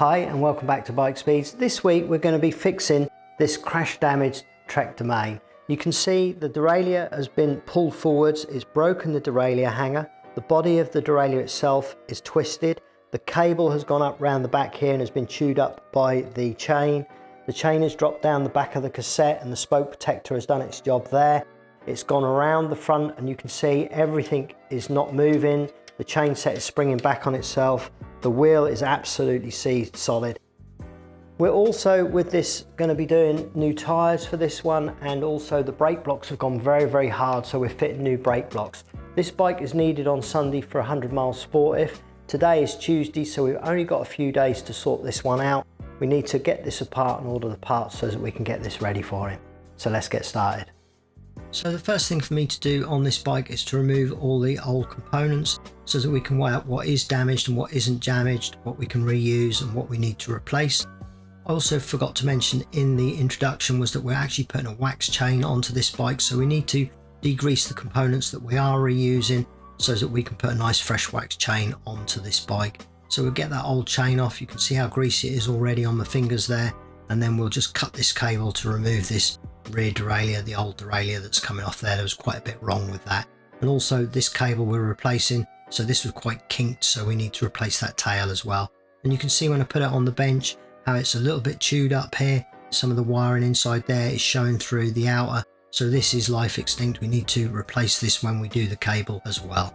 Hi and welcome back to Bike Speeds. This week we're going to be fixing this crash damaged Trek Domaine. You can see the derailleur has been pulled forwards, it's broken the derailleur hanger, the body of the derailleur itself is twisted, the cable has gone up round the back here and has been chewed up by the chain. The chain has dropped down the back of the cassette and the spoke protector has done its job there. It's gone around the front and you can see everything is not moving. The chain set is springing back on itself. The wheel is absolutely seized solid. We're also with this going to be doing new tyres for this one, and also the brake blocks have gone very hard, so we're fitting new brake blocks. This bike is needed on Sunday for 100 mile sportive. Today is Tuesday, so we've only got a few days to sort this one out. We need to get this apart and order the parts so that we can get this ready for him. So let's get started. So the first thing for me to do on this bike is to remove all the old components so that we can weigh up what is damaged and what isn't damaged, what we can reuse and what we need to replace. I also forgot to mention in the introduction was that we're actually putting a wax chain onto this bike, so we need to degrease the components that we are reusing so that we can put a nice fresh wax chain onto this bike. So we'll get that old chain off. You can see how greasy it is already on the fingers there, and then we'll just cut this cable to remove this rear derailleur, the old derailleur that's coming off there. There was quite a bit wrong with that. And also this cable we're replacing, so this was quite kinked, so we need to replace that tail as well. And you can see when I put it on the bench how it's a little bit chewed up here. Some of the wiring inside there is showing through the outer, so this is life extinct. We need to replace this when we do the cable as well.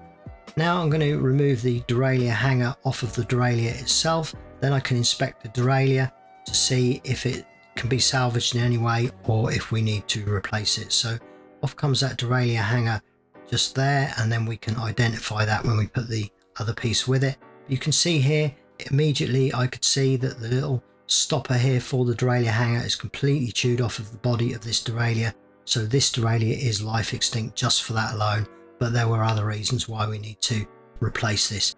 Now I'm going to remove the derailleur hanger off of the derailleur itself, then I can inspect the derailleur to see if it can be salvaged in any way or if we need to replace it. So off comes that derailleur hanger just there, and then we can identify that when we put the other piece with it. You can see here immediately I could see that the little stopper here for the derailleur hanger is completely chewed off of the body of this derailleur, so this derailleur is life extinct just for that alone, but there were other reasons why we need to replace this.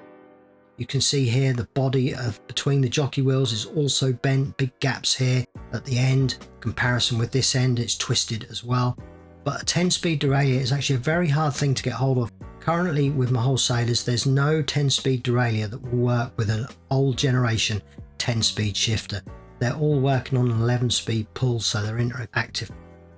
You can see here the body of between the jockey wheels is also bent, big gaps here at the end. Comparison with this end, it's twisted as well. But a 10-speed derailleur is actually a very hard thing to get hold of. Currently with my wholesalers, there's no 10-speed derailleur that will work with an old generation 10-speed shifter. They're all working on an 11-speed pull, so they're interactive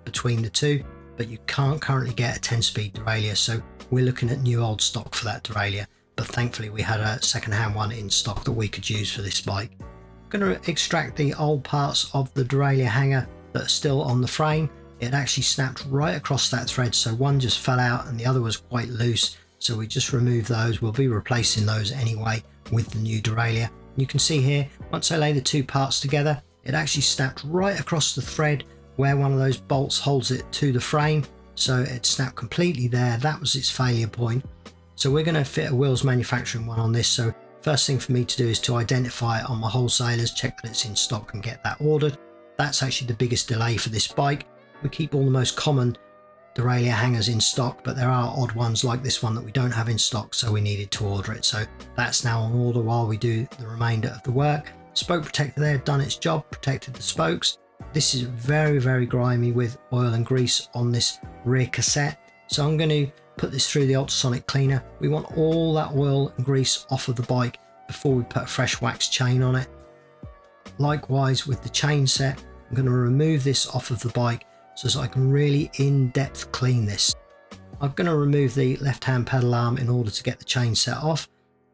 between the two, but you can't currently get a 10-speed derailleur, so we're looking at new old stock for that derailleur. But thankfully we had a second-hand one in stock that we could use for this bike. I'm going to extract the old parts of the derailleur hanger that are still on the frame. It actually snapped right across that thread, so one just fell out and the other was quite loose, so we just removed those. We'll be replacing those anyway with the new derailleur. You can see here, once I lay the two parts together, it actually snapped right across the thread where one of those bolts holds it to the frame, so it snapped completely there. That was its failure point. So we're going to fit a wheels manufacturing one on this, so first thing for me to do is to identify it on my wholesalers, check that it's in stock and get that ordered. That's actually the biggest delay for this bike. We keep all the most common derailleur hangers in stock, but there are odd ones like this one that we don't have in stock, so we needed to order it. So that's now on order while we do the remainder of the work. Spoke protector there, done its job, protected the spokes. This is very grimy with oil and grease on this rear cassette, so I'm going to put this through the ultrasonic cleaner. We want all that oil and grease off of the bike before we put a fresh wax chain on it. Likewise with the chain set, I'm going to remove this off of the bike so that I can really in-depth clean this. I'm going to remove the left-hand pedal arm in order to get the chain set off.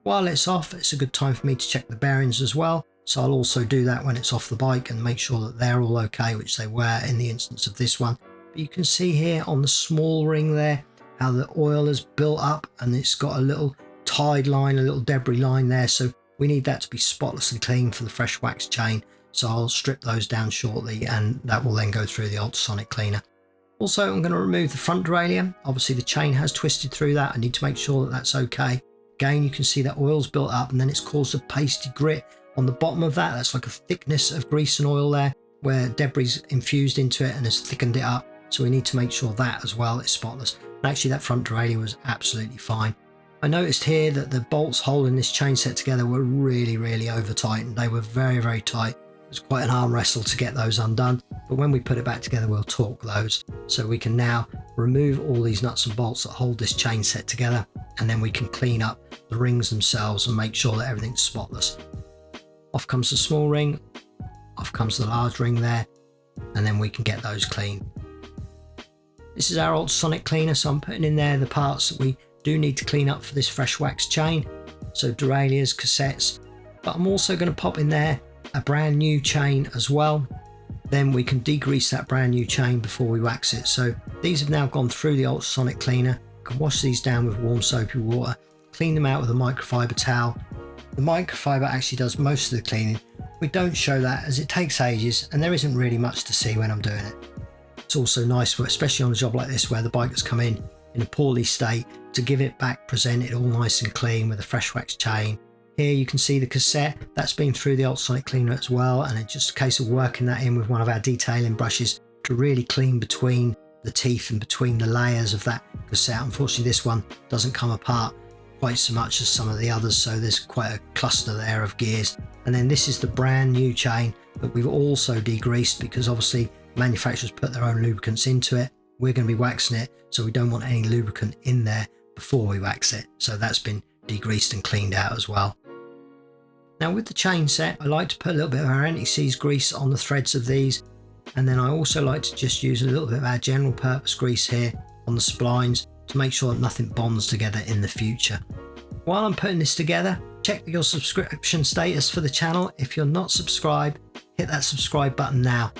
While it's off, it's a good time for me to check the bearings as well, so I'll also do that when it's off the bike and make sure that they're all okay, which they were in the instance of this one. But you can see here on the small ring there how the oil has built up and it's got a little tide line, a little debris line there, so we need that to be spotlessly clean for the fresh wax chain. So I'll strip those down shortly and that will then go through the ultrasonic cleaner. Also, I'm going to remove the front derailleur. Obviously the chain has twisted through that. I need to make sure that that's okay. Again, you can see that oil's built up and then it's caused a pasty grit on the bottom of that. That's like a thickness of grease and oil there where debris infused into it and has thickened it up. So we need to make sure that as well is spotless. And actually that front derailleur was absolutely fine. I noticed here that the bolts holding this chain set together were really over tight, and they were very tight. It was quite an arm wrestle to get those undone, but when we put it back together we'll torque those. So we can now remove all these nuts and bolts that hold this chain set together, and then we can clean up the rings themselves and make sure that everything's spotless. off comes the small ring, off comes the large ring there, and then we can get those clean. This is our ultrasonic cleaner, so I'm putting in there the parts that we do need to clean up for this fresh wax chain, so derailleurs, cassettes, but I'm also going to pop in there a brand new chain as well. Then we can degrease that brand new chain before we wax it. So these have now gone through the ultrasonic cleaner. You can wash these down with warm soapy water, clean them out with a microfiber towel. The microfiber actually does most of the cleaning. We don't show that as it takes ages and there isn't really much to see when I'm doing it. It's also nice, especially on a job like this where the bike has come in a poorly state, to give it back, present it all nice and clean with a fresh wax chain. Here you can see the cassette, that's been through the ultrasonic cleaner as well, and it's just a case of working that in with one of our detailing brushes to really clean between the teeth and between the layers of that cassette. Unfortunately this one doesn't come apart quite so much as some of the others, so there's quite a cluster there of gears. And then this is the brand new chain that we've also degreased, because obviously manufacturers put their own lubricants into it. We're going to be waxing it, so we don't want any lubricant in there before we wax it, so that's been degreased and cleaned out as well. Now with the chain set, I like to put a little bit of our anti-seize grease on the threads of these, and then I also like to just use a little bit of our general purpose grease here on the splines to make sure that nothing bonds together in the future. While I'm putting this together, check your subscription status for the channel. If you're not subscribed, hit that subscribe button now.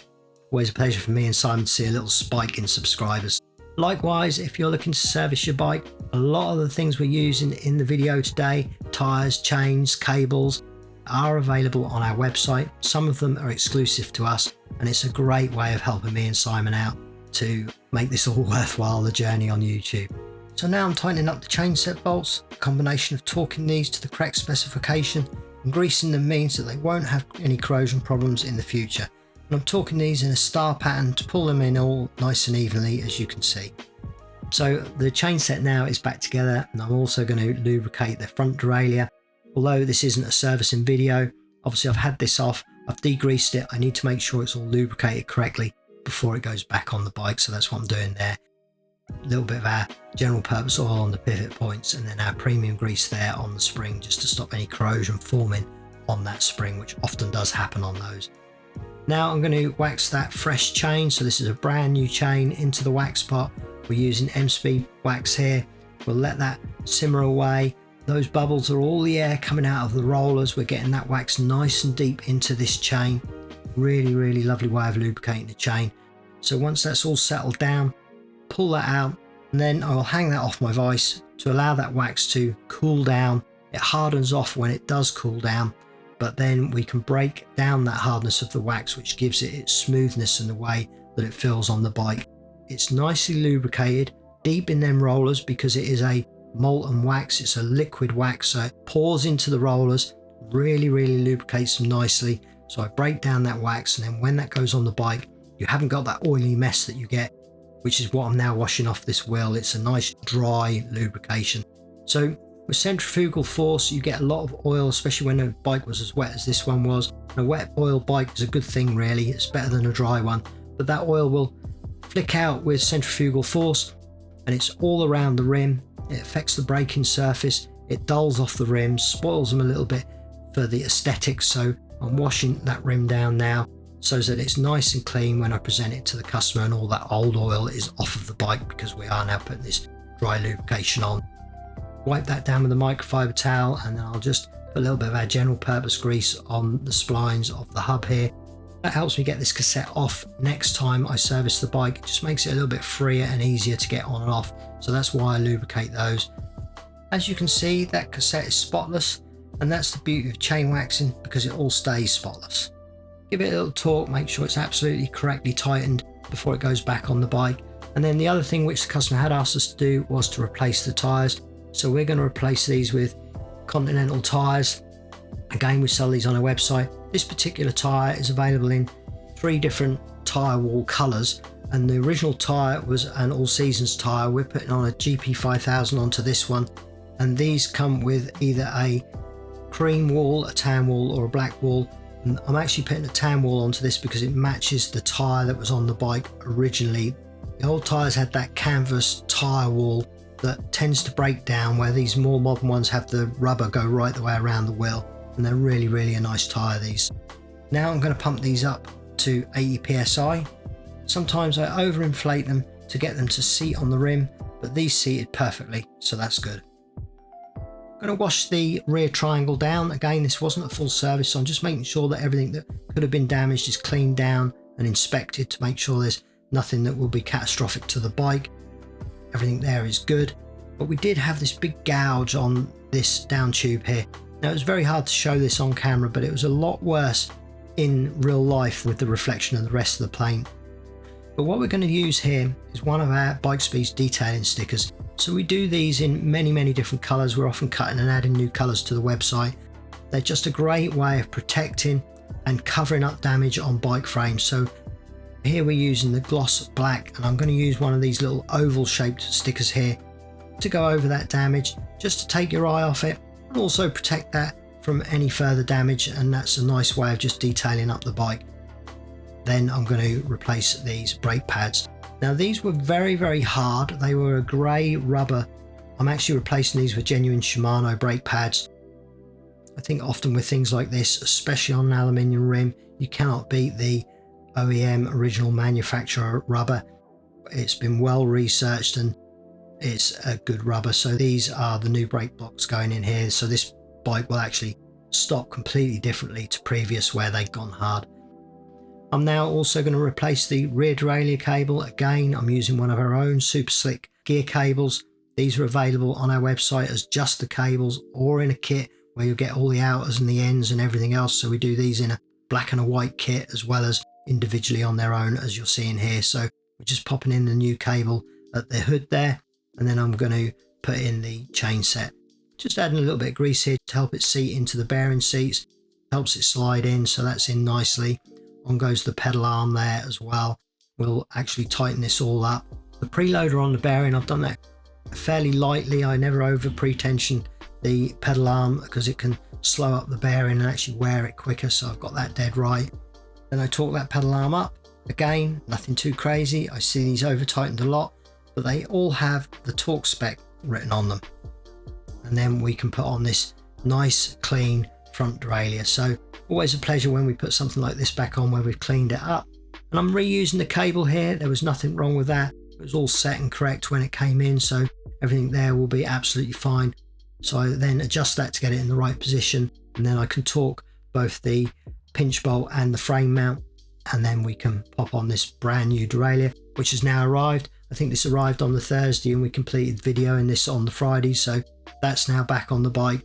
Always a pleasure for me and Simon to see a little spike in subscribers. Likewise, if you're looking to service your bike, a lot of the things we're using in the video today, tyres, chains, cables, are available on our website. Some of them are exclusive to us, and it's a great way of helping me and Simon out to make this all worthwhile, the journey on YouTube. So now I'm tightening up the chain set bolts. A combination of torquing these to the correct specification and greasing them means that they won't have any corrosion problems in the future. And I'm torquing these in a star pattern to pull them in all nice and evenly, as you can see. So the chain set now is back together, and I'm also going to lubricate the front derailleur. Although this isn't a servicing video, obviously I've had this off, I've degreased it, I need to make sure it's all lubricated correctly before it goes back on the bike, so that's what I'm doing there. A little bit of our general purpose oil on the pivot points, and then our premium grease there on the spring, just to stop any corrosion forming on that spring, which often does happen on those. Now I'm going to wax that fresh chain, so this is a brand new chain into the wax pot. We're using M-Speed wax here. We'll let that simmer away. Those bubbles are all the air coming out of the rollers. We're getting that wax nice and deep into this chain. Really, really lovely way of lubricating the chain. So once that's all settled down, pull that out, and then I'll hang that off my vise to allow that wax to cool down. It hardens off when it does cool down, but then we can break down that hardness of the wax, which gives it its smoothness and the way that it feels on the bike. It's nicely lubricated deep in them rollers because it is a molten wax, it's a liquid wax, so it pours into the rollers, really lubricates them nicely. So I break down that wax, and then when that goes on the bike, you haven't got that oily mess that you get, which is what I'm now washing off this wheel. It's a nice dry lubrication. So with centrifugal force, you get a lot of oil, especially when the bike was as wet as this one was. And a wet oil bike is a good thing, really. It's better than a dry one, but that oil will flick out with centrifugal force, and it's all around the rim. It affects the braking surface, it dulls off the rims, spoils them a little bit for the aesthetics. So I'm washing that rim down now so that it's nice and clean when I present it to the customer, and all that old oil is off of the bike because we are now putting this dry lubrication on. Wipe that down with a microfiber towel, and then I'll just put a little bit of our general purpose grease on the splines of the hub here. That helps me get this cassette off next time I service the bike. It just makes it a little bit freer and easier to get on and off, so that's why I lubricate those. As you can see, that cassette is spotless, and that's the beauty of chain waxing, because it all stays spotless. Give it a little torque, make sure it's absolutely correctly tightened before it goes back on the bike. And then the other thing which the customer had asked us to do was to replace the tyres. So we're going to replace these with Continental tyres. Again, we sell these on our website. This particular tyre is available in 3 different tyre wall colours, and the original tyre was an all seasons tyre. We're putting on a GP 5000 onto this one, and these come with either a cream wall, a tan wall, or a black wall. And I'm actually putting a tan wall onto this because it matches the tyre that was on the bike originally. The old tyres had that canvas tyre wall that tends to break down, where these more modern ones have the rubber go right the way around the wheel. and they're really a nice tyre, these. Now I'm going to pump these up to 80 psi. Sometimes I overinflate them to get them to seat on the rim, but these seated perfectly, so that's good. I'm going to wash the rear triangle down. Again, this wasn't a full service, so I'm just making sure that everything that could have been damaged is cleaned down and inspected to make sure there's nothing that will be catastrophic to the bike. Everything there is good, but we did have this big gouge on this down tube here. Now, it was very hard to show this on camera, but it was a lot worse in real life with the reflection of the rest of the paint. But what we're going to use here is one of our Bike Speed's detailing stickers. So we do these in many different colours. We're often cutting and adding new colours to the website. They're just a great way of protecting and covering up damage on bike frames. So here we're using the gloss black, and I'm going to use one of these little oval shaped stickers here to go over that damage, just to take your eye off it and also protect that from any further damage, and that's a nice way of just detailing up the bike. Then I'm going to replace these brake pads. Now, these were very hard. They were a grey rubber. I'm actually replacing these with genuine Shimano brake pads. I think often with things like this, especially on an aluminium rim, you cannot beat the OEM original manufacturer rubber. It's been well researched and it's a good rubber. So these are the new brake blocks going in here. So this bike will actually stop completely differently to previous where they'd gone hard. I'm now also going to replace the rear derailleur cable. Again, I'm using one of our own super slick gear cables. These are available on our website as just the cables or in a kit where you'll get all the outers and the ends and everything else. So we do these in a black and a white kit as well as individually on their own, as you're seeing here. So we're just popping in the new cable at the hood there, and then I'm going to put in the chain set. Just adding a little bit of grease here to help it seat into the bearing seats. Helps it slide in, so that's in nicely. On goes the pedal arm there as well. We'll actually tighten this all up. The preloader on the bearing, I've done that fairly lightly. I never over pre-tension the pedal arm because it can slow up the bearing and actually wear it quicker, so I've got that dead right. Then I torque that pedal arm up. Again, nothing too crazy. I see these over tightened a lot, but they all have the torque spec written on them. And then we can put on this nice clean front derailleur. So always a pleasure when we put something like this back on where we've cleaned it up. And I'm reusing the cable here. There was nothing wrong with that. It was all set and correct when it came in, so everything there will be absolutely fine. So I then adjust that to get it in the right position, and then I can torque both the pinch bolt and the frame mount, and then we can pop on this brand new derailleur, which has now arrived. I think this arrived on the Thursday and we completed video in this on the Friday, so that's now back on the bike.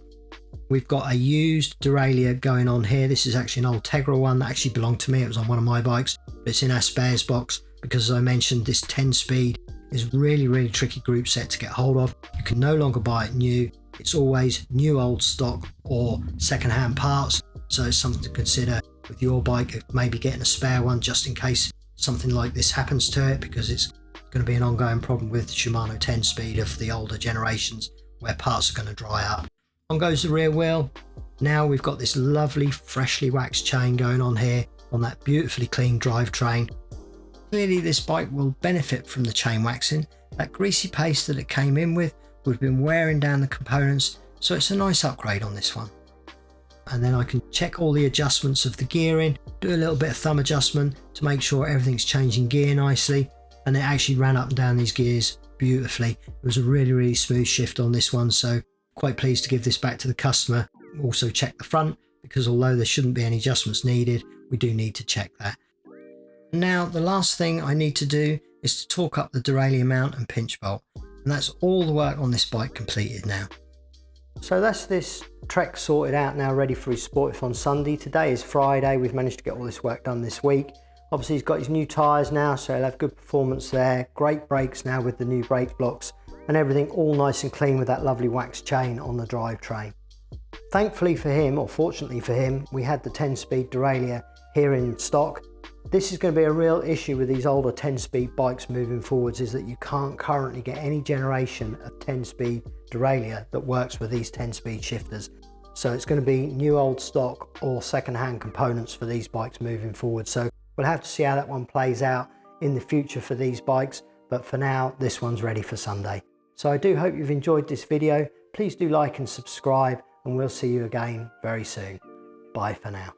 We've got a used derailleur going on here. This is actually an old Tegra one that actually belonged to me. It was on one of my bikes, but it's in our spares box because, as I mentioned, this 10-speed is really tricky group set to get hold of. You can no longer buy it new. It's always new old stock or second-hand parts, so it's something to consider with your bike, maybe getting a spare one just in case something like this happens to it, because it's going to be an ongoing problem with Shimano 10-speed of the older generations where parts are going to dry up. On goes the rear wheel. Now we've got this lovely freshly waxed chain going on here on that beautifully clean drivetrain. Clearly this bike will benefit from the chain waxing. That greasy paste that it came in with would have been wearing down the components, so it's a nice upgrade on this one. And then I can check all the adjustments of the gearing, do a little bit of thumb adjustment to make sure everything's changing gear nicely, and it actually ran up and down these gears beautifully. It was a really smooth shift on this one, so quite pleased to give this back to the customer. Also check the front, because although there shouldn't be any adjustments needed, we do need to check that. Now the last thing I need to do is to torque up the derailleur mount and pinch bolt, and that's all the work on this bike completed now. So that's this Trek sorted out now, ready for his Sportif on Sunday. Today is Friday. We've managed to get all this work done this week. Obviously he's got his new tyres now, so he'll have good performance there. Great brakes now with the new brake blocks, and everything all nice and clean with that lovely wax chain on the drivetrain. Thankfully for him, or fortunately for him, we had the 10-speed derailleur here in stock. This is going to be a real issue with these older 10-speed bikes moving forwards, is that you can't currently get any generation of 10-speed derailleur that works with these 10-speed shifters. So it's going to be new old stock or second-hand components for these bikes moving forward. So we'll have to see how that one plays out in the future for these bikes, but for now this one's ready for Sunday. So I do hope you've enjoyed this video. Please do like and subscribe, and we'll see you again very soon. Bye for now.